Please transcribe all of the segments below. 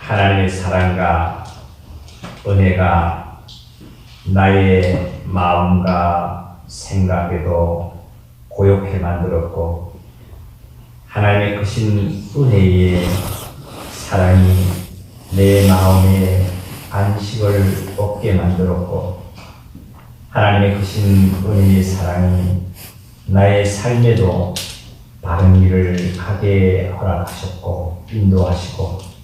하나님의 사랑과 은혜가 나의 마음과 생각에도 고요케 만들었고, 하나님의 크신 은혜의 사랑이 내 마음에 안식을 얻게 만들었고, 하나님의 크신 은혜의 사랑이 나의 삶에도 바른 길을 가게 허락하셨고 인도하시고,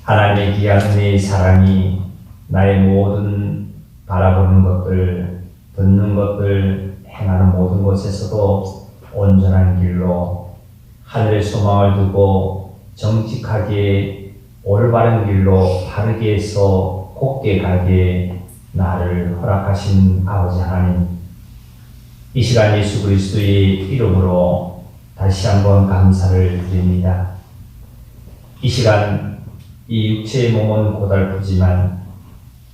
하나님의 귀한 은혜의 사랑이 나의 모든 바라보는 것들, 듣는 것들, 행하는 모든 것에서도 온전한 길로 하늘의 소망을 두고 정직하게 올바른 길로 바르게 해서 곧게 가게 나를 허락하신 아버지 하나님, 이 시간 예수 그리스도의 이름으로 다시 한번 감사를 드립니다. 이 시간 이 육체의 몸은 고달프지만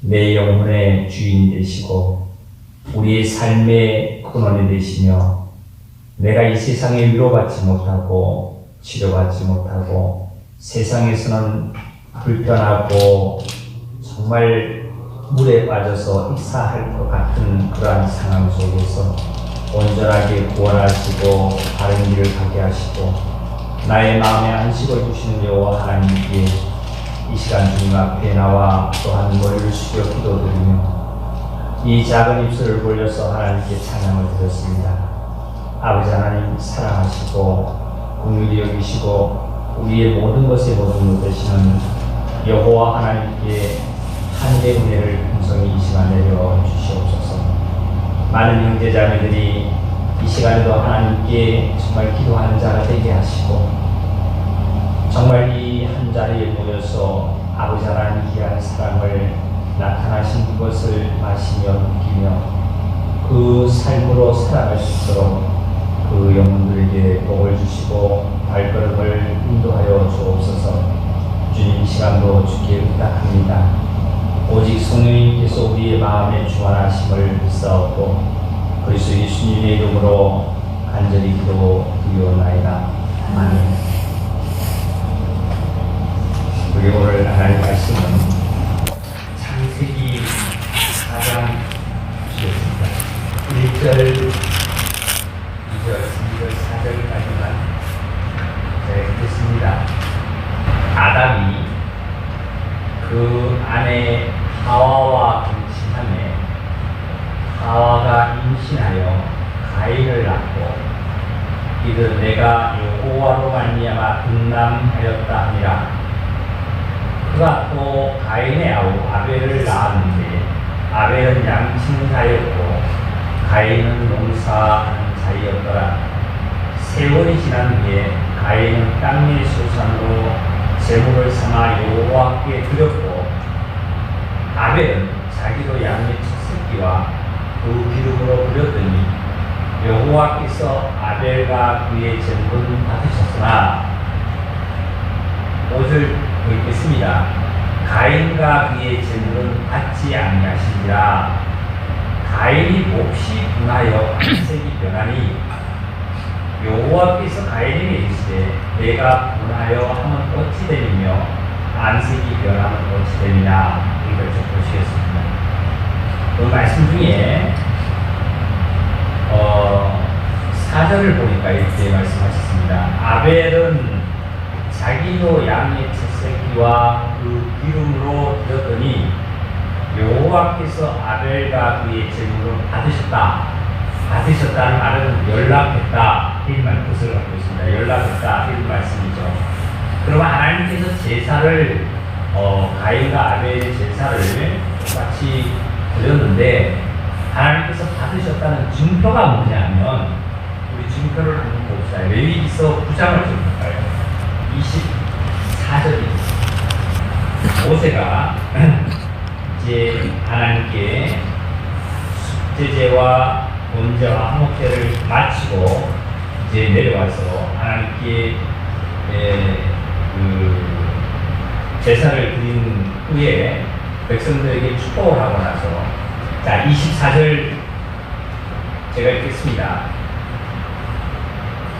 내 영혼의 주인이 되시고 우리의 삶의 근원이 되시며, 내가 이 세상에 위로받지 못하고 치료받지 못하고 세상에서는 불편하고 정말 물에 빠져서 익사할 것 같은 그러한 상황 속에서 온전하게 구원하시고 바른 길을 가게 하시고 나의 마음에 안식을 주시는 여호와 하나님께 이 시간 주님 앞에 나와 또한 머리를 숙여 기도드리며 이 작은 입술을 벌려서 하나님께 찬양을 드렸습니다. 아버지 하나님, 사랑하시고 긍휼히 여기시고 우리의 모든 것에 모든 것 되시는 여호와 하나님께 하늘의 은혜를 풍성히 이 시간 내려 주시옵소서. 많은 형제자매들이 이 시간에도 하나님께 정말 기도하는 자가 되게 하시고, 정말 이 한 자리에 모여서 아버지 하나님 귀한 사랑을 나타나신 그것을 마시며 느끼며 그 삶으로 살아갈 수 있도록 그 영혼들에게 복을 주시고 발걸음을 인도하여 주옵소서. 주님, 이 시간도 주께 부탁합니다. 오직 성령님께서 우리의 마음에 주관하심을 믿사옵고 그리스도 예수님의 이름으로 간절히 기도드리옵나이다. 아멘. 우리 오늘 하나님 말씀은 창세기 4장 주셨습니다. 1절, 2절, 3절, 4절까지만 제가 읽겠습니다. 아담이 그 아내 하와와 동침하며 하와가 임신하여 가인을 낳고 이는 내가 여호와로 말미암아 등남하였다 하니라. 그가 또 가인의 아우 아벨을 낳았는데 아벨은 양치는 자였고 가인은 농사하는 자였더라. 세월이 지난 후에 가인은 땅의 소산으로 제물을 삼아 여호와께 드렸고, 아벨은 자기도 양의 첫 새끼와 그 기름으로 드렸더니 여호와께서 아벨과 그의 제물은 받으셨으나, 5절 읽겠습니다. 가인과 그의 제물은 받지 아니하시니라. 가인이 몹시 분하여 안색이 변하니 여호와께서 가인에게 이르시되 내가 분하여 하면 어찌 되리며 안색이 변하면 어찌 되리냐. 이걸 좀 보시겠습니다. 그 말씀 중에 4절을 보니까 이렇게 말씀하셨습니다. 아벨은 자기도 양의 첫 새끼와 그 기름으로 드렸더니 여호와께서 아벨과 그의 제물을 받으셨다는 말은 연락했다, 이런 뜻을 갖고 있습니다. 연락했다, 이런 말씀이죠. 그러면 하나님께서 제사를 가인과 아벨의 제사를 똑같이 드렸는데 하나님께서 받으셨다는 증표가 뭐냐면, 우리 증표를 한번 봅시다. 레위기서 9장을 좀 볼까요? 24절입니다. 모세가 이제 하나님께 속죄제와 번제와 화목제를 마치고 이제 내려와서 하나님께 그 제사를 드린 후에 백성들에게 축복을 하고 나서, 자 24절 제가 읽겠습니다.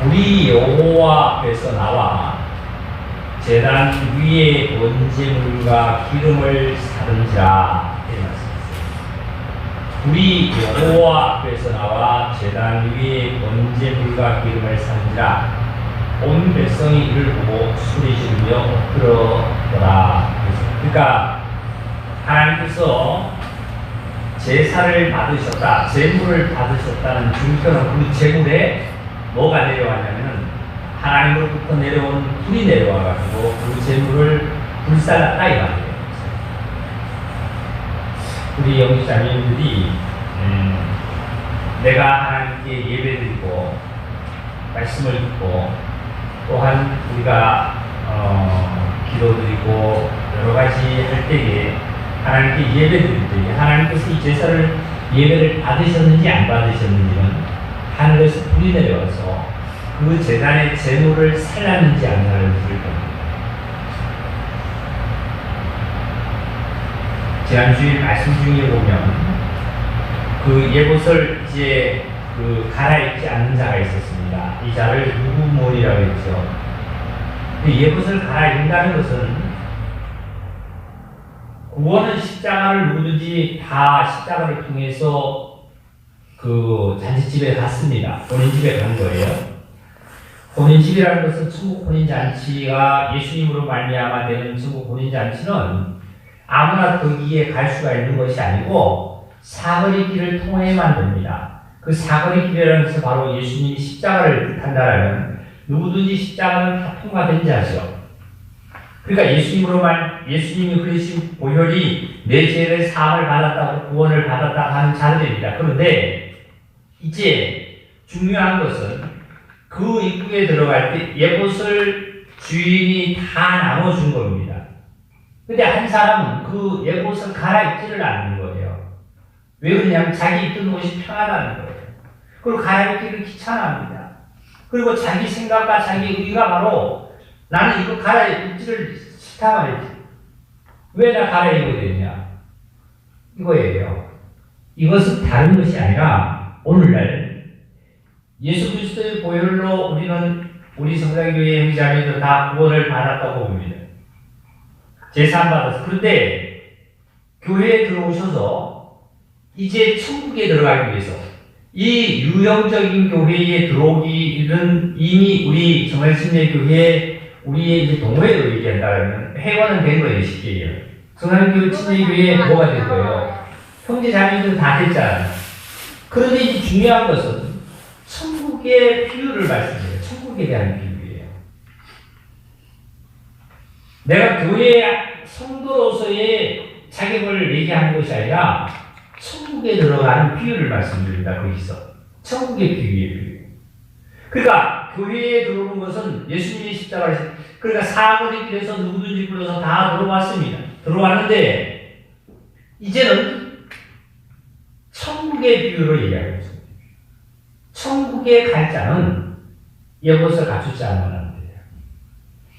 우리 여호와 앞에서 나와 제단 위에 번제물과 기름을 사든지라 이렇게 말씀하셨어요. 불이 여호와 앞에서 나와 제단 위에 번제물과 기름을 사든지라 온 백성이 이를 보고 소리 지르며 엎드러더라. 그러니까 하나님께서 제사를 받으셨다, 제물을 받으셨다는 증표는 그 제물에 뭐가 내려왔냐면은 하나님으로부터 내려온 불이 내려와가지고 그 제물을 불살랐다 이 말이에요. 우리 영지자님들이 내가 하나님께 예배드리고 말씀을 듣고 또한 우리가 기도드리고 여러 가지 할 때에 하나님께 예배드릴 때에 하나님께서 이 제사를 예배를 받으셨는지 안 받으셨는지는 하늘에서 불이 내려와서 그 제단의 제물을 살랐는지 안 살랐는지를 봅니다. 지난주에 말씀 중에 보면 그 예봇을 이제 그 갈아입지 않는 자가 있었습니다. 이 자를 누구몰이라고 했죠. 예봇을 갈아입는다는 것은 구원은 십자가를 누구든지 다 십자가를 통해서 그 잔치집에 갔습니다. 혼인집에 간 거예요. 혼인집이라는 것은 천국 혼인잔치가 예수님으로 말미암아 되는 천국 혼인잔치는 아무나 거기에 갈 수가 있는 것이 아니고 사거리 길을 통해야만 됩니다. 그 사거리 길이라는 것은 바로 예수님이 십자가를 뜻한다라면 누구든지 십자가는 다 통과된 자죠. 그러니까 예수님이 흘리신 보혈이 내 죄를 사함을 받았다고 구원을 받았다고 하는 자들입니다. 그런데 이제 중요한 것은 그 입구에 들어갈 때 예봇을 주인이 다 나눠준 겁니다. 근데 한 사람은 그 예봇을 갈아입지를 않는 거예요. 왜 그러냐면 자기 입던 옷이 편하다는 거예요. 그리고 갈아입기를 귀찮아합니다. 그리고 자기 생각과 자기 의가 바로 나는 이거 갈아입지를 싫다 말이지. 왜 나 갈아입어야 되냐? 이거예요. 이것은 다른 것이 아니라 오늘날 예수 그리스도의 보혈로 우리 성장교회 형제자매들 다 구원을 받았다고 봅니다. 제사 받았어. 그런데 교회에 들어오셔서 이제 천국에 들어가기 위해서 이 유형적인 교회에 들어오기는 이미 우리 성산침례교회 우리의 이제 동호회로 얘기한다면 회원은 된 거예요. 쉽게 얘기해요. 성산교회 침례교회에 뭐가 된 거예요? 형제자매들 다 됐잖아요. 그런데 이제 중요한 것은 천국의 비유를 말씀해요. 천국에 대한 비유예요. 내가 교회 성도로서의 자격을 얘기하는 것이 아니라 천국에 들어가는 비유를 말씀드립니다. 거기서 천국의 비유예요. 비유. 그러니까 교회에 들어오는 것은 예수님이 십자가를 그러니까 사거리 길에서 누구든지 불러서 다 들어왔습니다. 들어왔는데 이제는 천국의 비유로 얘기하고 있습니다. 천국에 갈 자는 예봇을 갖추지 않으면 안 돼요.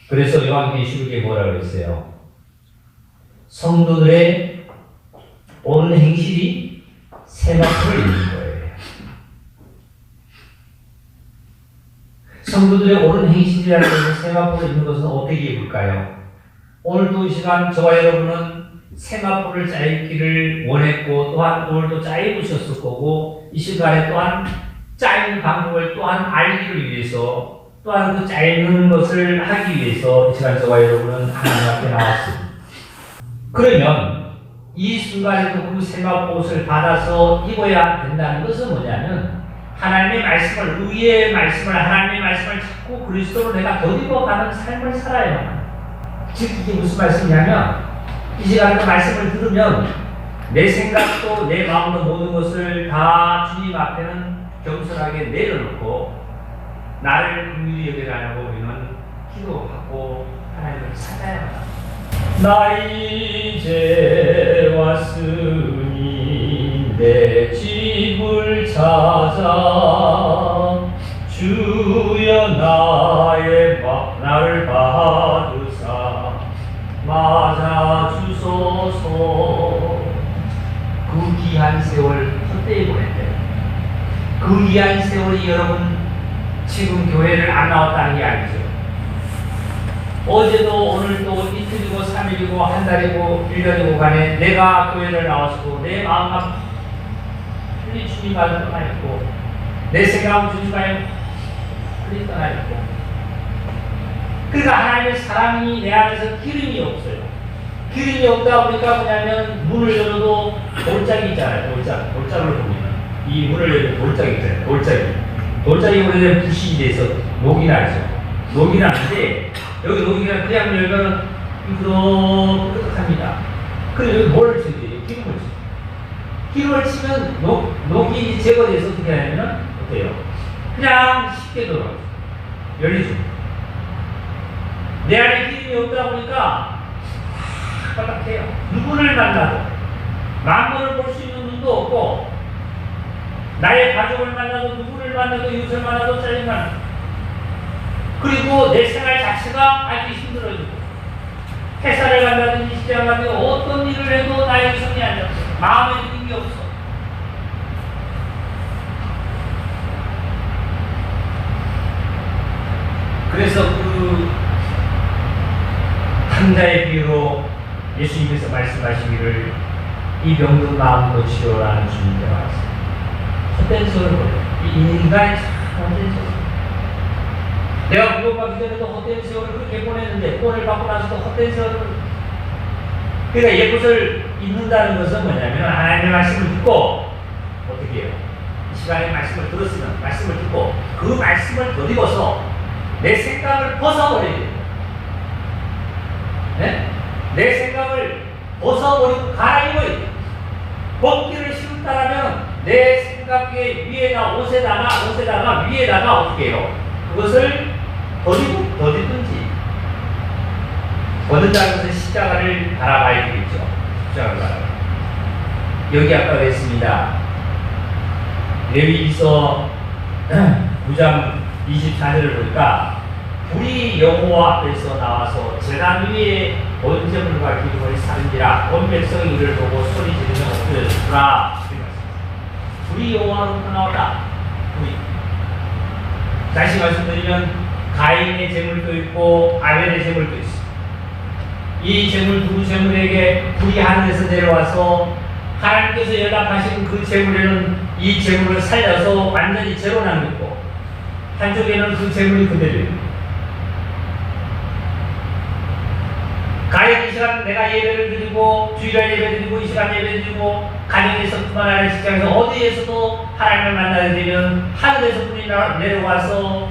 그래서 요한계시록에 뭐라고 했어요? 성도들의 옳은 행실이 세마포를 입는 거예요. 성도들의 옳은 행실이라는 것은 세마포를 입는 것은 어떻게 입을까요? 오늘도 이 시간 저와 여러분은 세마포를 짜입기를 원했고 또한 오늘도 짜입으셨을 거고 이 시간에 또한 짜입는 방법을 또한 알기를 위해서 또한 그 짜입는 것을 하기 위해서 이 시간 저와 여러분은 하나님 앞에 나왔습니다. 그러면 이 순간에도 그 세마포옷을 받아서 입어야 된다는 것은 뭐냐면 하나님의 말씀을 의의 말씀을 하나님의 말씀을 찾고 그리스도로 내가 덧입어가는 삶을 살아야 합니다. 즉 이게 무슨 말씀이냐면 이 시간에 그 말씀을 들으면 내 생각도 내 마음도 모든 것을 다 주님 앞에는 겸손하게 내려놓고 나를 긍휼히 여겨달라고 우리는 기도하고 하나님을 찾아야 합니다. 나 이제 왔으니 내 집을 찾아 주여 나를 받으사 맞아 주소서. 그 귀한 세월 헛되이 보냈대요. 그 귀한 세월이 여러분 지금 교회를 안 나왔다는 게 아니죠. 어제도 오늘도 이틀이고 3일이고 한 달이고 1년이고 간에 내가 교회를 나왔고 내 마음과 빨리 주님과 떠나 있고 내 생각은 주님과 빨리 떠나 있고 그러니까 하나님의 사랑이 내 안에서 기름이 없어요. 기름이 없다 보니까 뭐냐면 문을 열어도 돌짝이 있잖아요. 돌짝으로 보면 이 문을 열면 돌짝이 있잖아요. 돌짝이 오래된 부식이 돼서 녹이 나죠. 녹이 나는데 여기 녹이가 그냥 열면 끄덕끄덕합니다. 그리고 여기 뭘 쳐야 돼요? 기름을 쳐요. 기름을 치면 녹이 제거돼서 어떻게 하냐면 어때요? 그냥 쉽게 돌아가요. 열리죠. 내 안에 기름이 없다 보니까 바닥해요. 누구를 만나도 만물을 볼 수 있는 눈도 없고 나의 가족을 만나도 누구를 만나도 이웃을 만나도 짜증나는 그리고 내 생활 자체가 아주 힘들어지고 회사를 간다든지 직장을 간다든지 어떤 일을 해도 나의 손이 안 잡혀. 마음에 드는 게 없어. 그래서 그 환자의 비유로 예수님께서 말씀하시기를 이 병든 마음으로 치료라는 주님께서 말씀. 헛된 소를 보여요. 이 인간이 참 헛된 소리. 내가 구원받기 전에도 헛된 세월을 그렇게 보냈는데 구원을 받고 나서도 헛된 세월을 그러니까 이것을 잊는다는 것은 뭐냐면 하나님의 말씀을 듣고 어떻게 해요? 이 시간에 말씀을 들었으면 말씀을 듣고 그 말씀을 덧입어서 내 생각을 벗어버려야 돼요. 네? 내 생각을 벗어버리고 갈아입어야 돼요. 벗기를 심다라면 내 생각의 위에다 옷에다가 위에다가 어떻게 해요? 그것을 덧입든지 걷는다는 것은 십자가를 바라봐야 되겠죠. 십자가를 바라봐. 여기 아까 그랬습니다. 레위기서 9장 24절을 보니까 불이 여호와 앞에서 나와서 제단 위에 번제물과 기름을 사른지라 온 백성이 이를 보고 소리 지르며 엎드려주라. 불이 여호와로부터 나왔다. 불이. 다시 말씀드리면 가인의 제물도 있고 아벨의 제물도 있어. 이 제물 두 제물에게 불이 하늘에서 내려와서 하나님께서 연락하신 그 제물에는 이 제물을 살려서 완전히 제로 남겼고 한쪽에는 그 제물이 그대로 있고 가인 이 시간 내가 예배를 드리고 주일날 예배 드리고 이 시간 예배 드리고 가정에서 뿐만 아니라 직장에서 어디에서도 하나님을 만나게 되면 하늘에서 불이 내려와서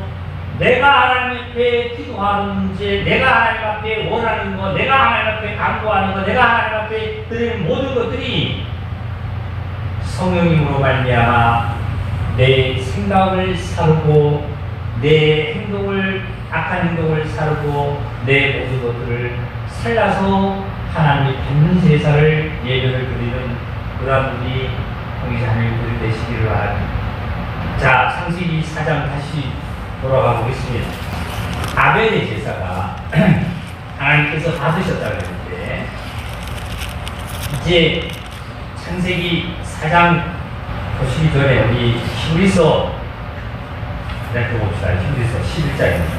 내가 하나님 앞에 기도하는 문제, 내가 하나님 앞에 원하는 것, 내가 하나님 앞에 간구하는 것, 내가 하나님 앞에 드리는 모든 것들이 성령님으로 말미암아 내 생각을 사르고 내 행동을 악한 행동을 사르고 내 모든 것들을 살라서 하나님이 받는 제사를 예배를 드리는 그러한 분이 형제자매님들이 되시기를 바랍니다. 자, 창세기 4장 다시 돌아가 보겠습니다. 아벨의 제사가 하나님께서 받으셨다고 했는데 이제 창세기 4장 보시기 전에 우리 히브리서 봅시다. 히브리서 11장입니다.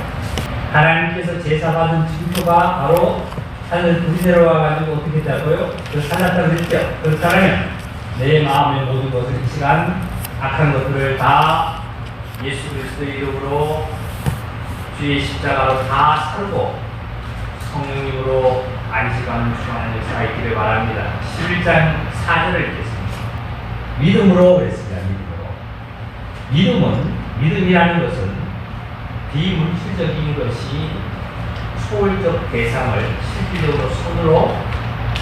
하나님께서 제사 받은 증거가 바로 하늘 불이 내려와가지고 어떻게 했다고요? 그 살랐다고 그랬죠. 그렇다면 내 마음의 모든 것을 이 시간 악한 것들을 다 예수 그리스도의 이름으로 주의 십자가로 다 살고 성령님으로 안식하는 주하는 역사가 있기를 바랍니다. 11장 4절을 읽겠습니다. 믿음으로 그랬습니다. 믿음이라는 것은 비물질적인 것이 초월적 대상을 실질적으로 손으로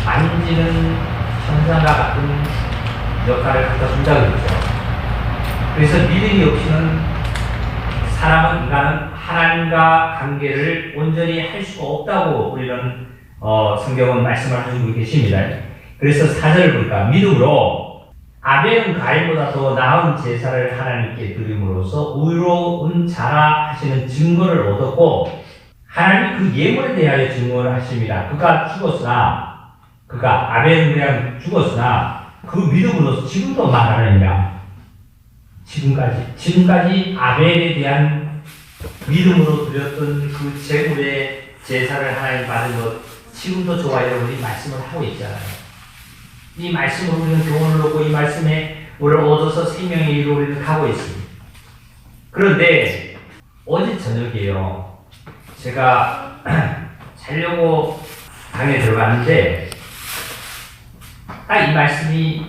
만지는 현상과 같은 역할을 갖다 준다고 그러죠. 그래서 믿음이 없이는 인간은 하나님과 관계를 온전히 할 수가 없다고 우리는 성경은 말씀을 해주고 계십니다. 그래서 4절을 보니까 믿음으로 아벨은 가인보다 더 나은 제사를 하나님께 드림으로써 의로운 자라 하시는 증거를 얻었고 하나님이 그 예물에 대하여 증거를 하십니다. 아벨은 그냥 죽었으나 그 믿음으로서 지금도 말하느니라. 지금까지 아벨에 대한 믿음으로 드렸던 그 제물의 제사를 하나님 받은 것 지금도 저와 여러분이 말씀을 하고 있잖아요. 이 말씀으로 우리는 교훈을 얻고 이 말씀에 우리를 얻어서 생명의 이로 우리는 가고 있습니다. 그런데 어제 저녁에요. 제가 자려고 방에 들어갔는데 딱 이 말씀이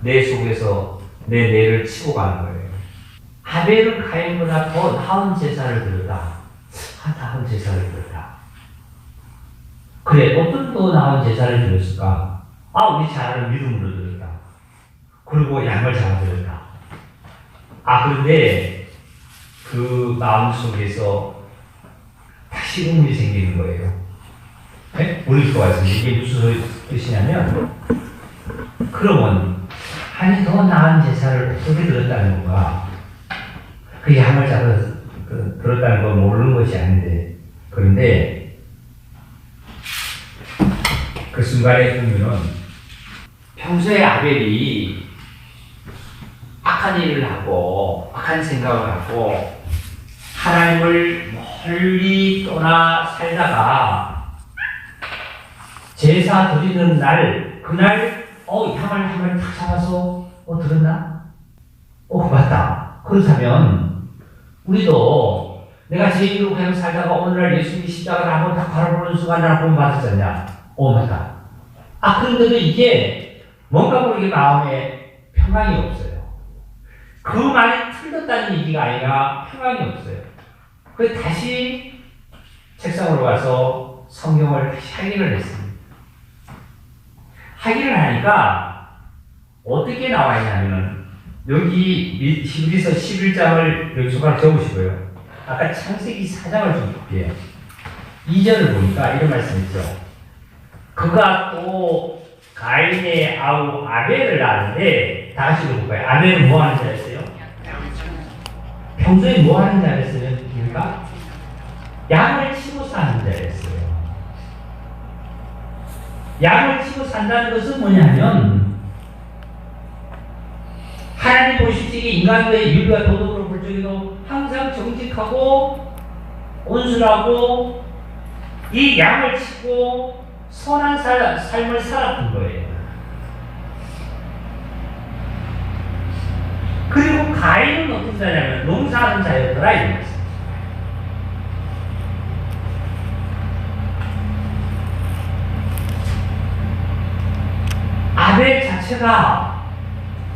내 속에서 내 뇌를 치고 가는 거예요. 아벨은 가인보다 더 나은 제사를 드렸다. 나은 제사를 드렸다. 그래, 어떤 더 나은 제사를 드렸을까? 우리 잘 아는 믿음으로 드렸다. 그리고 양을 잡아 드렸다. 그런데 그 마음 속에서 다시 의문이 생기는 거예요. 네? 우리 것 같습니다. 이게 무슨 뜻이냐면, 그러면 더 나은 제사를 어떻게 드렸다는 건가? 그 양을 잡아서 들었다는 걸 모르는 것이 아닌데, 그런데 그 순간에 보면은 평소에 아벨이 악한 일을 하고 악한 생각을 하고 하나님을 멀리 떠나 살다가 제사 드리는 날, 그날 양을 한 마리 탁 잡아서 들었나? 맞다. 그렇다면 우리도 내가 죄인으로 그냥 살다가 오늘날 예수님이 십자가를 한번 딱 바라보는 순간 나를 보면 맞았잖냐? 맞다. 그런데도 이게 뭔가 모르게 마음에 평강이 없어요. 그 말이 틀렸다는 얘기가 아니라 평강이 없어요. 그래서 다시 책상으로 가서 성경을 다시 확인을 했습니다. 확인을 하니까 어떻게 나와 있냐면 여기 히브리서 11장을 여기 손가락 적으시고요. 아까 창세기 4장을 좀 볼게요. 2절을 보니까 이런 말씀이 있죠. 그가 또 가인의 아우 아벨을 낳았는데, 다 같이 볼까요? 아벨은 뭐 하는 자였어요? 평소에 뭐 하는 자였어요? 그러니까 양을 치고 사는 자였어요. 양을 치고 산다는 것은 뭐냐면, 하나님 보실 적에 인간의 윤리와 도덕으로 볼 적에도 항상 정직하고 온순하고 이 양을 치고 선한 삶을 살았던 거예요. 그리고 가인은 어떤 자냐면 농사하는 자였더라 이 말씀. 아벨 자체가,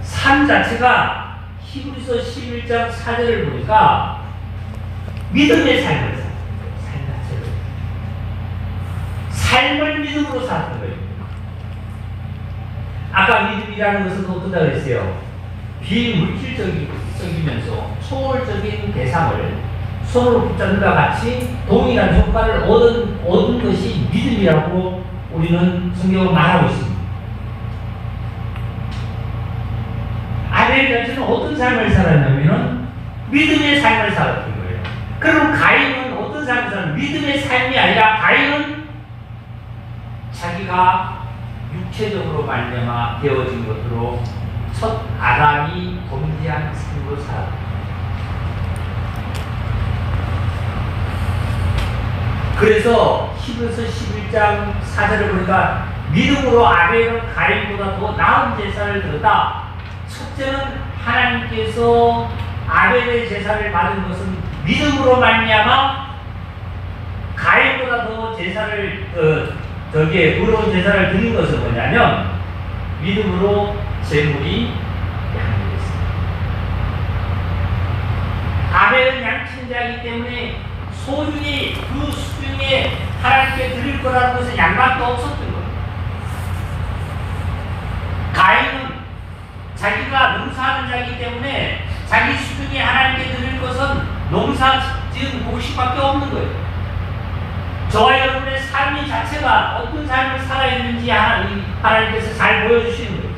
삶 자체가 히브리서 11장 4절을 보니까 믿음의 삶을 살았어요. 삶 자체를. 삶을 믿음으로 살았던 거예요. 아까 믿음이라는 것은 어떻다 그랬어요? 비물질적이면서 초월적인 대상을 손으로 붙잡는과 같이 동일한 효과를 얻은 것이 믿음이라고 우리는 성경은 말하고 있습니다. 아벨 자체는 어떤 삶을 살았냐면은 믿음의 삶을 살았던 거예요. 그럼 가인은 어떤 삶을 살았냐면 믿음의 삶이 아니라 가인은 자기가 육체적으로 말미암아 되어진 것으로 첫 아담이 범죄한 삶으로 살았다. 그래서 히브리서 11장 4절을 보니까 믿음으로 아벨은 가인보다 더 나은 제사를 드렸다. 첫째는 하나님께서 아벨의 제사를 받은 것은 믿음으로 말미암아 가인보다 더 제사를 의로운 제사를 드린 것은 뭐냐면 믿음으로 제물이 양이었습니다. 아벨은 양친자이기 때문에 소중히 그 수중에 하나님께 드릴 거라는 것은 양밖에 없었던 거예요. 가인은 자기가 농사하는 자이기 때문에 자기 수중에 하나님께 드릴 것은 농사 지은 곡식밖에 없는 거예요. 저와 여러분의 삶이 자체가 어떤 삶을 살아있는지 하나님께서 잘 보여주시는 거예요.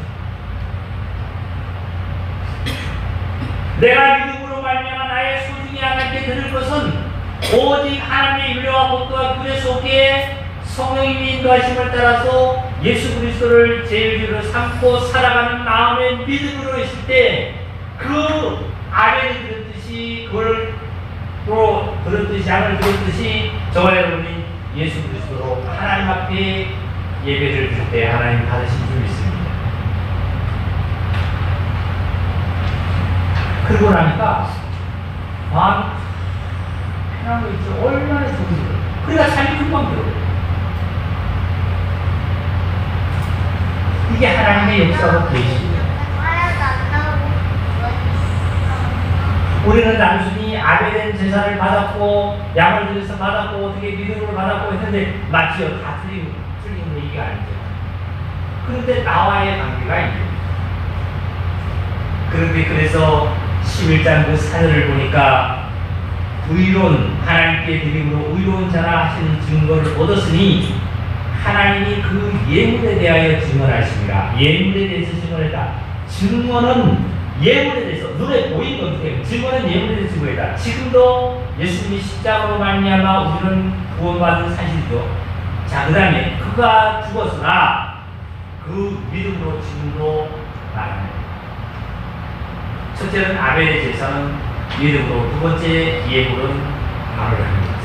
내가 믿음으로 말미암아 나의 소중히 하나님께 드릴 것은 오직 하나님의 윤례와 법도와 규례 속에 성령님의 인도하심을 따라서 예수 그리스도를 제일주로 삼고 살아가는 마음의 믿음으로 있을 때 그 아벨이 들었듯이 그걸 또 들었듯이 양을 들었듯이 저와 여러분이 예수 그리스도로 하나님 앞에 예배를 드릴 때 하나님 받으신 줄 믿습니다. 그러고 나니까 마음이 편한 거 있죠. 얼마나 좋은지. 그러니까 삶이 금방 들어요. 이게 하나님의 역사로 계시죠. 우리는 단순히 아벨의 제사를 받았고 양을 드려서 받았고 어떻게 믿음으로 받았고 했는데 마치요 다 틀린 얘기가 아니죠. 그런데 나와의 관계가 있죠. 그런데 그래서 11장 그 사절을 보니까 의로운 하나님께 드림으로 의로운 자라 하시는 증거를 얻었으니 하나님이 그 예물에 대하여 증언하십니다. 예물에 대해서 증언했다. 증언은 예물에 대해서 눈에 보인 건데 증거는 예물에 대해서 증거이다. 지금도 예수님이 십자가로 말미암아 우리는 구원받은 사실이죠. 자, 그 다음에 그가 죽었으나 그 믿음으로 지금도 말합니다. 첫째는 아벨의 제사는 믿음으로, 두 번째 예물은 말을 하는 것입니다.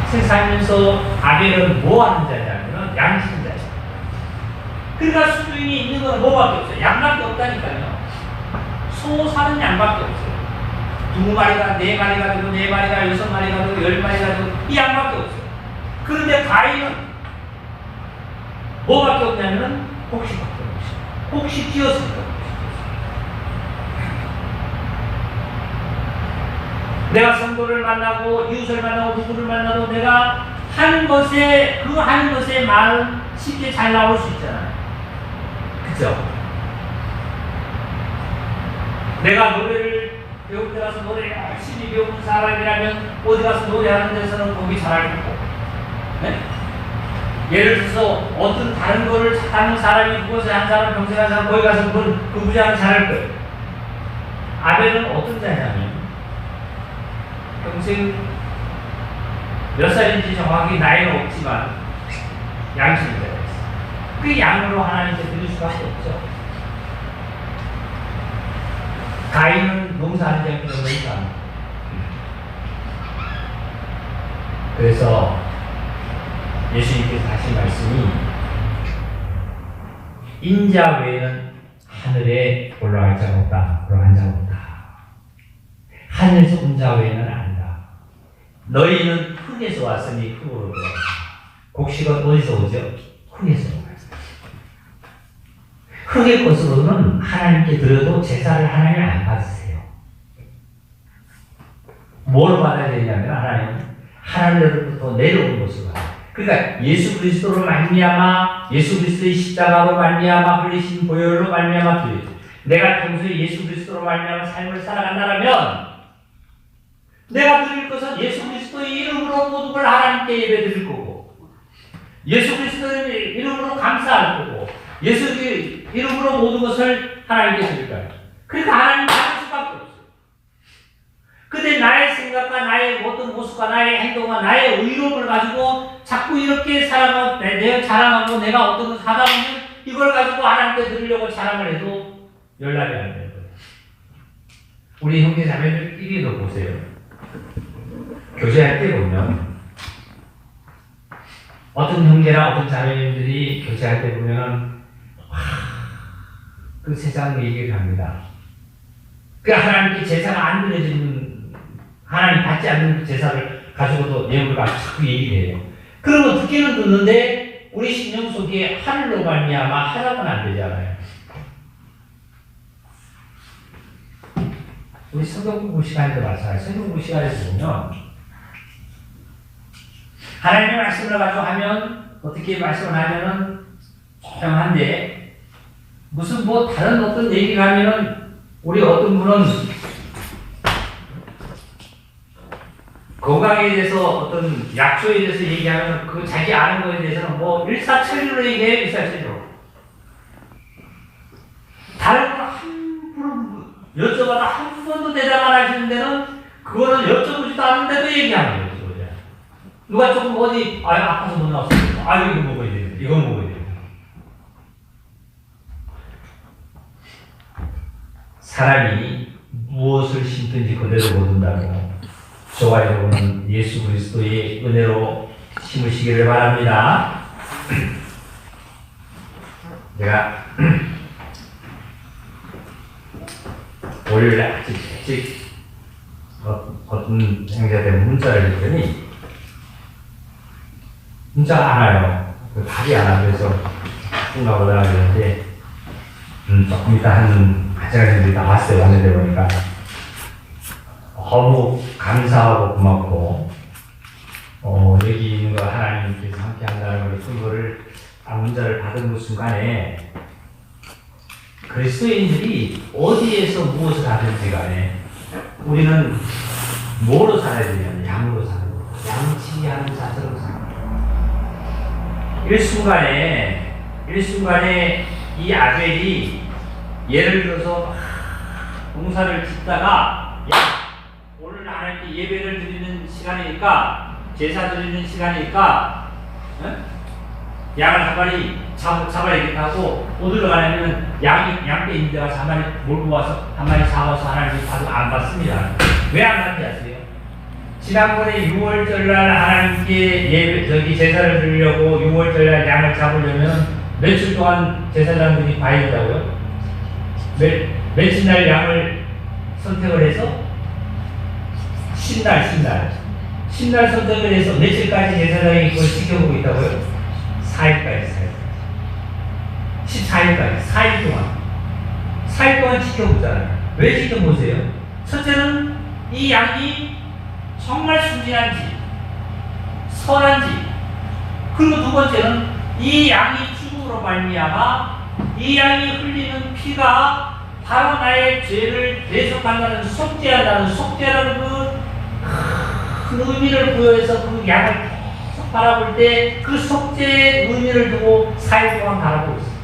평생 살면서 아벨은 뭐 하는 자냐면 양치는 자죠. 그러니까 수중이 있는 건 뭐밖에 없어요? 양밖에 없다니까요. 소 사는 양밖에 없어요. 2마리가 4마리가 되고 4마리가 6마리가 되고 10마리가 되고 이 양밖에 없어요. 그런데 가인은 뭐밖에 없냐면 혹시밖에 없어요. 혹시 띄었습니다. 내가 성도를 만나고 이웃을 만나고 누구를 만나도 내가 하는 것에 그 하는 것에 말은 쉽게 잘 나올 수 있잖아요. 그죠? 내가 노래를 배울 때 가서 노래 열심히 배우는 사람이라면 어디 가서 노래하는 데서는 곡이 잘할 거고, 네? 예를 들어서 어떤 다른 거를 하는 사람이 그것을 한 사람 평생 한 사람 거기 가서 그 부자는 잘할 거예요. 아벨은 어떤 자냐면 평생 몇 살인지 정확히 나이는 없지만 양심이 되어 있어요. 그 양으로 하나님께 드릴 수밖에 없죠. 가인은 농사하지 않고 농사합니다. 그래서 예수님께서 하신 말씀이 인자 외에는 하늘에 올라갈 자가 없다. 올라간 자가 없다. 하늘에서 온 자 외에는 안다. 너희는 흙에서 왔으니 흙으로 돌아간다. 곡식은 어디서 오죠? 흙에서 오죠. 흙의 것으로는 하나님께 드려도 제사를 하나님 안 받으세요. 뭘 받아야 되냐면 하나님으로부터 내려온 것을 받아요. 그러니까 예수 그리스도로 말미암아 예수 그리스도의 십자가로 말미암아 흘리신 보혈로 말미암아 드려요. 내가 평소에 예수 그리스도로 말미암아 삶을 살아간다면 내가 드릴 것은 예수 그리스도의 이름으로 모든 걸 하나님께 예배드릴 거고 예수 그리스도의 이름으로 감사할 거고 예수의 이름으로 모든 것을 하나님께 드릴 거예요. 그러니까 하나님 받을 수밖에 없어요. 근데 나의 생각과 나의 어떤 모습과 나의 행동과 나의 의로움을 가지고 자꾸 이렇게 살아가고 내가 자랑하고 내가 어떤 것을 하다 보면 이걸 가지고 하나님께 드리려고 자랑을 해도 연락이 안 되는 거예요. 우리 형제 자매들끼리도 보세요. 교제할 때 보면 어떤 형제나 어떤 자매님들이 교제할 때 보면 그 세상 얘기를 합니다. 그 하나님께 제사가 안 드려지는 하나님 받지 않는 제사를 가지고도 예물을 가지고 자꾸 얘기를 해요. 그러면 듣기는 듣는데 우리 신령 속에 하늘로 말미암아 하나가 안 되잖아요. 우리 성경 공부 시간에도 마찬가지예요. 성경 공부 시간에서 보면 하나님의 말씀을 가지고 하면 어떻게 말씀을 하면은 조용한데 무슨 뭐 다른 어떤 얘기를 하면은 우리 어떤 분은 건강에 대해서 어떤 약초에 대해서 얘기하면 그 자기 아는 거에 대해서는 뭐 일사천리로 얘기해요. 일사천리로. 다른 분은 함부로 여쭤봐도 한 번도 대답 안 하시는 데는 그거는 여쭤보지도 않는데도 얘기하는 거예요. 누가 조금 어디 아파서 못 나왔어요. 이거 먹어야 되는데 이거 먹어야 되는데 사람이 무엇을 심든지 그대로 거둔다고 저와 여러분은 예수 그리스도의 은혜로 심으시기를 바랍니다. 제가 월요일에 아직 일찍 어떤 행자한테 문자를 했더니 문자가 안 와요. 답이 안 와요. 그래서 뭔가 보다 그랬는데 조금 이따 한 시간 정도 나왔어요. 왔는데 보니까 너무 감사하고 고맙고 여기 있는 거 하나님께서 함께 한다는 걸 그거를 문자를 받은 그 순간에 그리스도인들이 어디에서 무엇을 하든지 간에 우리는 뭐로 살아야 되냐면 양으로 사는 거, 양치하는 자세로 사는 거. 일순간에 이 아벨이 예를 들어서 봉사를 짓다가 오늘 하나님께 예배를 드리는 시간이니까 제사 드리는 시간이니까 양을 한 마리 잡아야겠다고 어디로 가냐면 양떼 있는 데가 한 마리 몰고 와서 한 마리 잡아서 하나님이 봐도 안 받습니다. 왜 안 받는지 아세요? 지난번에 6월절날 하나님께 제사를 드리려고 6월절날 양을 잡으려면 며칠 동안 제사장들이 봐야 된다고요? 며칠 날 양을 선택을 해서 신날 선택을 해서 며칠까지 제사장이 그걸 지켜보고 있다고요? 4일까지 14일까지 4일 동안 지켜보잖아요. 왜 지켜보세요? 첫째는 이 양이 정말 순진한지 선한지, 그리고 두 번째는 이 양이 죽음으로 말미암아 이 양이 흘리는 피가 바로 나의 죄를 대속한다는 속죄라는 큰 의미를 부여해서 그 양을 계속 바라볼 때 그 속죄의 의미를 두고 4일 동안 바라보고 있어요.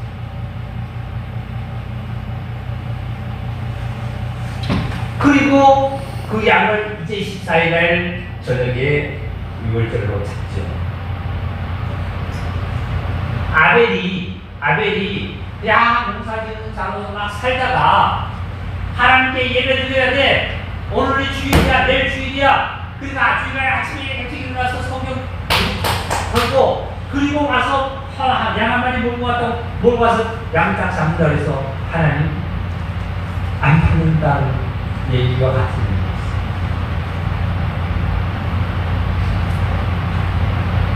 그리고 그 양을 이제 14일날 저녁에 6월절로 잡죠. 아벨이 농사짓는 자로서 막 살다가 하나님께 예배 드려야 돼. 오늘이 주일이야, 내일 주일이야. 그러니까 주일날 아침에 일찍 일어나서 성경 걸고 그리고 와서 양 한 마리 몰고 와서 양 딱 잡는다 그래서 하나님 안 받는다는 얘기가 같은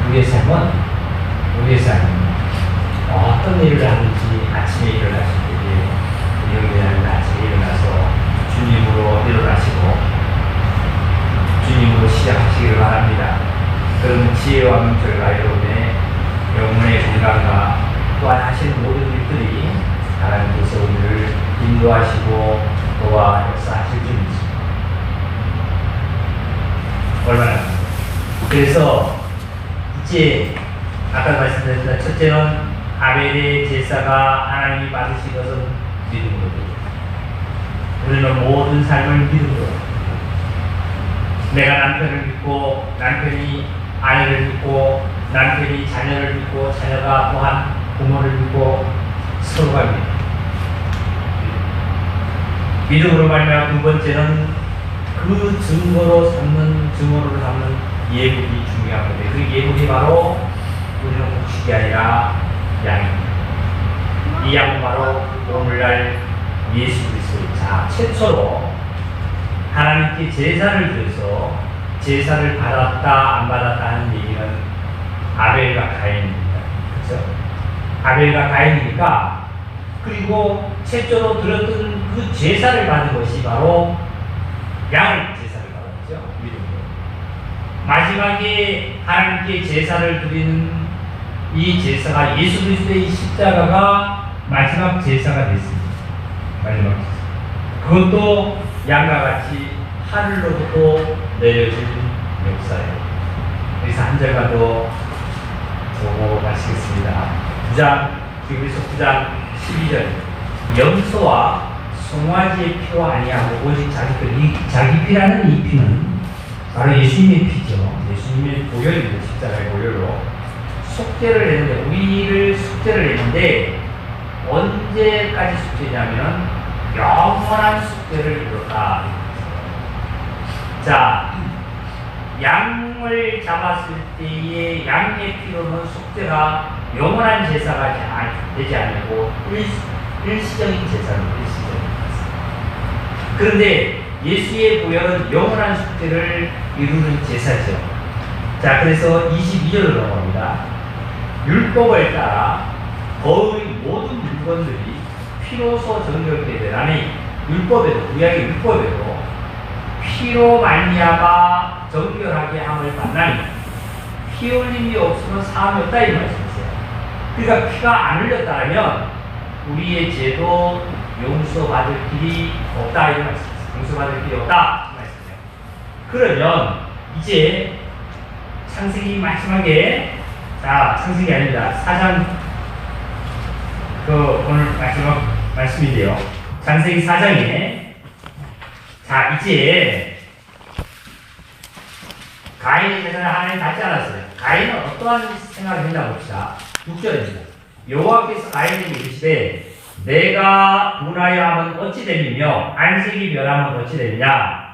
우리의 삶은 어떤 일을 하든지 아침에 일어나실 때 영계하는 아침에 일어나서 주님으로 일어나시고 주님으로 시작하시기를 바랍니다. 그런 지혜와 명철과 여러분의 영혼의 건강과 또한 하시는 모든 일들이 하나님께서 우리를 인도하시고 도와 역사하실 줄 믿습니다. 얼마나 그래서 이제 아까 말씀드렸던 첫째는 아벨의 제사가 하나님이 받으신 것은 믿음으로 우리는 모든 삶을 믿음으로 내가 남편을 믿고 남편이 아내를 믿고 남편이 자녀를 믿고 자녀가 또한 부모를 믿고 서로가 믿음으로 말미암아 두 번째는 그 증거로 삼는 예물이 중요한 건데 그 예물이 바로 우리는 곡식이 아니라 양입니다. 이 양은 바로 오늘날 예수 그리스도. 자, 최초로 하나님께 제사를 드려서 제사를 받았다 안 받았다 하는 얘기는 아벨과 가인입니다. 그렇죠? 아벨과 가인이니까 그리고 최초로 드렸던 그 제사를 받은 것이 바로 양을 제사를 받았죠. 믿음으로. 마지막에 하나님께 제사를 드리는 이 제사가 예수 그리스도의 십자가가 마지막 제사가 됐습니다. 마지막 제사. 그것도 양과 같이 하늘로부터 내려진 역사예요. 그래서 한 절만 더 보고 마치겠습니다. 9장, 히브리서 9장 12절. 염소와 송아지의 피와 아니하고 오직 자기 피라는 이 피는 바로 예수님의 피죠. 예수님의 보혈입니다. 십자가의 보혈로 속죄를 했는데 우리를 속죄를 했는데 언제까지 속죄냐면 영원한 속죄를 이뤘다. 자, 양을 잡았을 때의 양의 피로는 속죄가 영원한 제사가 되지 않고 일시적인 제사로 일시적인 제사. 그런데 예수의 보혈은 영원한 속죄를 이루는 제사죠. 자, 그래서 22절로 넘어갑니다. 율법을 따라 거의 모든 물건들이 피로서 정결케 되나니, 율법에도, 구약의 율법에도 피로 말미암아 정결하게 함을 만나니 피 흘림이 없으면 사함이 없다 이 말씀이세요. 그러니까 피가 안 흘렸다면 우리의 죄도 용서받을 길이 없다 이 말씀이세요. 용서받을 길이 없다 이 말씀이에요. 그러면 이제 창세기 마지막에, 자, 창세기 아닙니다. 4장 오늘 마지막 말씀인데요. 창세기 4장에, 자, 이제 가인의 재산을 하나님 받지 않았어요. 가인은 어떠한 생각을 했나 봅시다. 6절입니다. 여호와께서 가인에게 이르시되 내가 분하여 하면 어찌 되리며 안색이 변하면 어찌 되느냐.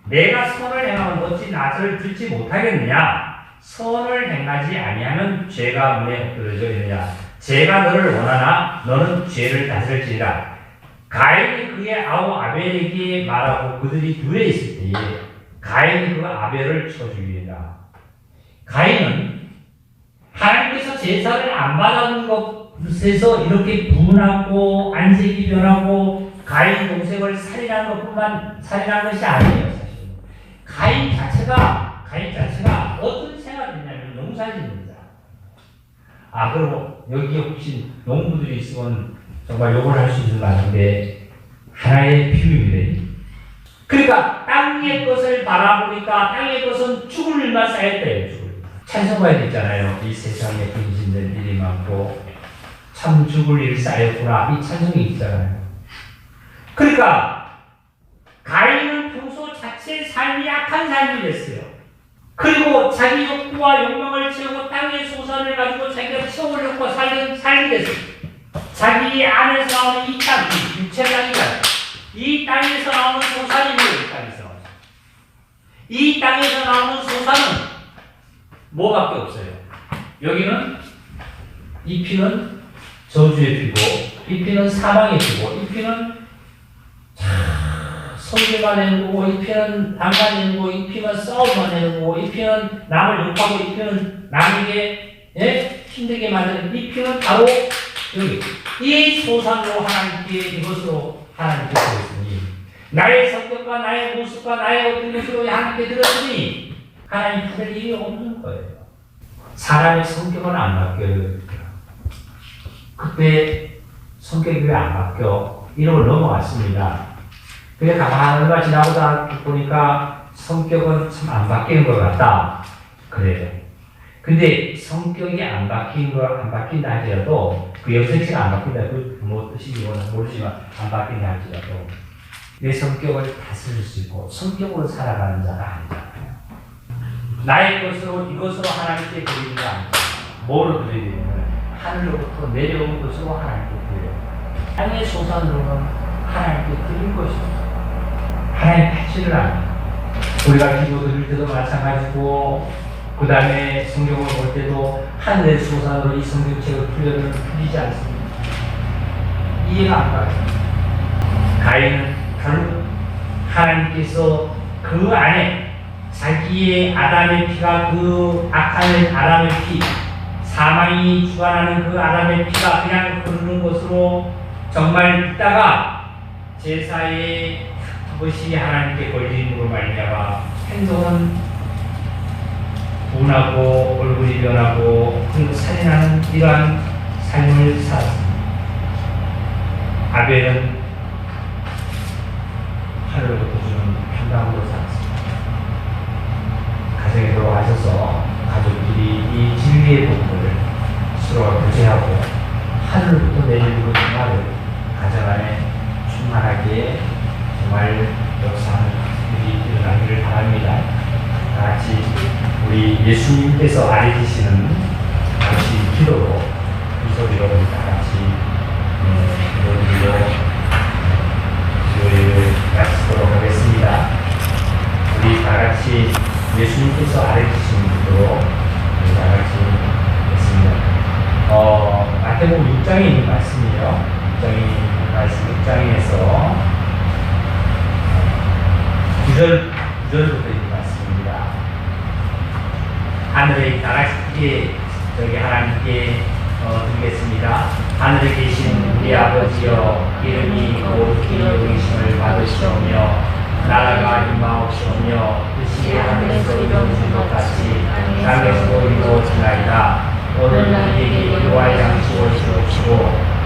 내가 선을 행하면 어찌 낯을 들지 못하겠느냐. 선을 행하지 아니하면 죄가 문에 엎드러져 있느냐. 죄가 너를 원하나 너는 죄를 다스릴지니라. 가인이 그의 아우 아벨에게 말하고 그들이 둘에 있을 때에 가인이 그 아벨을 쳐 죽이니라. 가인은 하나님께서 제사를 안 받아준 것에서 이렇게 분하고 안색이 변하고 가인 동생을 살인한 것이 아니에요. 사실 가인 자체가 어떤 생각이 있냐면 농사짓는 자. 아, 그럼 여기에 혹시 농부들이 있으면 정말 욕을 할 수 있는 말인데 하나의 비유입니다. 그러니까 땅의 것을 바라보니까 땅의 것은 죽을 일만 쌓였대요. 죽을. 찬송가에 있잖아요. 이 세상에 근심된 일이 많고 참 죽을 일이 쌓였구나. 이 찬송이 있잖아요. 그러니까 가인은 평소 자체의 삶이 악한 삶이 됐어요. 그리고 자기 욕구와 욕망을 채우고 땅의 소산을 가지고 자기가 채우려고 살게 됐어요. 자기 안에서 나오는 이 땅, 육체 땅이잖아요. 이 땅에서 나오는 소산이 뭐예요? 이 땅에서. 이 땅에서 나오는 소산은 뭐밖에 없어요. 여기는 이 피는 저주의 피고, 이 피는 사망의 피고, 이 피는 성질만 내는 거고, 이 피는 담가 내는 거고, 이 피는 싸움만 내는 거고, 이 피는 남을 욕하고, 이 피는 남에게 힘들게 만드는 이 피는 바로 여기. 이 소산으로 하나님께 이것으로 하나님께 드렸으니, 나의 성격과 나의 모습과 나의 어떤 것으로 하나님께 드렸으니 하나님 받을 일이 없는 거예요. 사람의 성격은 안 바뀌어요. 그때 성격이 왜 안 바뀌어? 1월 넘어갔습니다. 그래 가만 얼마 지나보다 보니까 성격은 참 안 바뀌는 것 같다. 그래요. 근데 성격이 안 바뀐다 할지라도 그 염색체가 안 바뀐다. 그 뭐 뜻인지 모르지만 안 바뀐다 할지라도 내 성격을 다스릴 수 있고 성격으로 살아가는 자가 아니잖아요. 나의 것으로 이것으로 하나님께 드리는 거 아니잖아요. 뭐로 드리냐면 하늘로부터 내려온 것으로 하나님께 드려요. 땅의 소산으로는 하나님께 드릴 것이죠. 하나님 가치를 압니다. 우리가 기도 드릴 때도 마찬가지고, 그 다음에 성경을 볼 때도 하늘의 소산으로 이 성경책을 풀리지 않습니다. 이해가 안 가요. 가인은 결국 하나님께서 그 안에 자기의 아담의 피가, 그 악한 아담의 피, 사망이 주관하는 그 아담의 피가 그냥 흐르는 것으로 정말 믿다가 제사의 그것이 하나님께 걸림으로 말미암아 행동은 분하고 얼굴이 변하고 그리고 살인하는 이러한 삶을 살았습니다. 아벨은 하늘로부터 주는 평강으로 살았습니다. 가정에 들어가셔서 가족끼리 이 진리의 복음을 서로 교제하고 하늘로부터 내리는 것을 가정 안에 충만하게 정말 역사하는 일이 일어나기를 바랍니다. 다 같이 우리 예수님께서 알려주시는 같이 기도로 이 소리로 다 같이 기도를 마치도록 하겠습니다. 우리 다 같이 예수님께서 마태복음 6장에 있는 말씀이에요. 6장에서 9절부터 있는 말씀입니다. 하늘의 다 같이 저기 하나님께 드리겠습니다. 하늘에 계신 우리 아버지여, 이름이 거룩히 여기심을 받으시오며 나라가 임하옵시오며 뜻이 하늘에서 이루어진 것 같이 땅에서도 이루어지나이다. 오늘 우리에게 일용할 양식을 주옵시고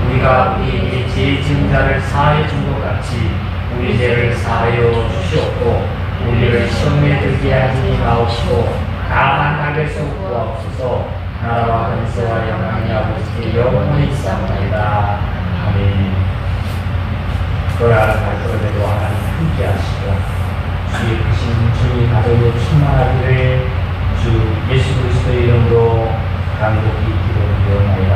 우리가 우리에게 죄 지은 자를 사하여 준 것 같이 우리 죄를 사하여 주시옵고 우리를 시험에 들게 하지 마옵시고 다만 악에서 구하옵소서. 나라와 권세와 영광이 아버지께 영원히 있사옵나이다. 아멘. 돌아갈 것대로 하나님 함께 하시고 주의 크신 주의 가정에 충만하기를 주 예수 그리스도의 이름으로 간곡히 기도드리옵나이다.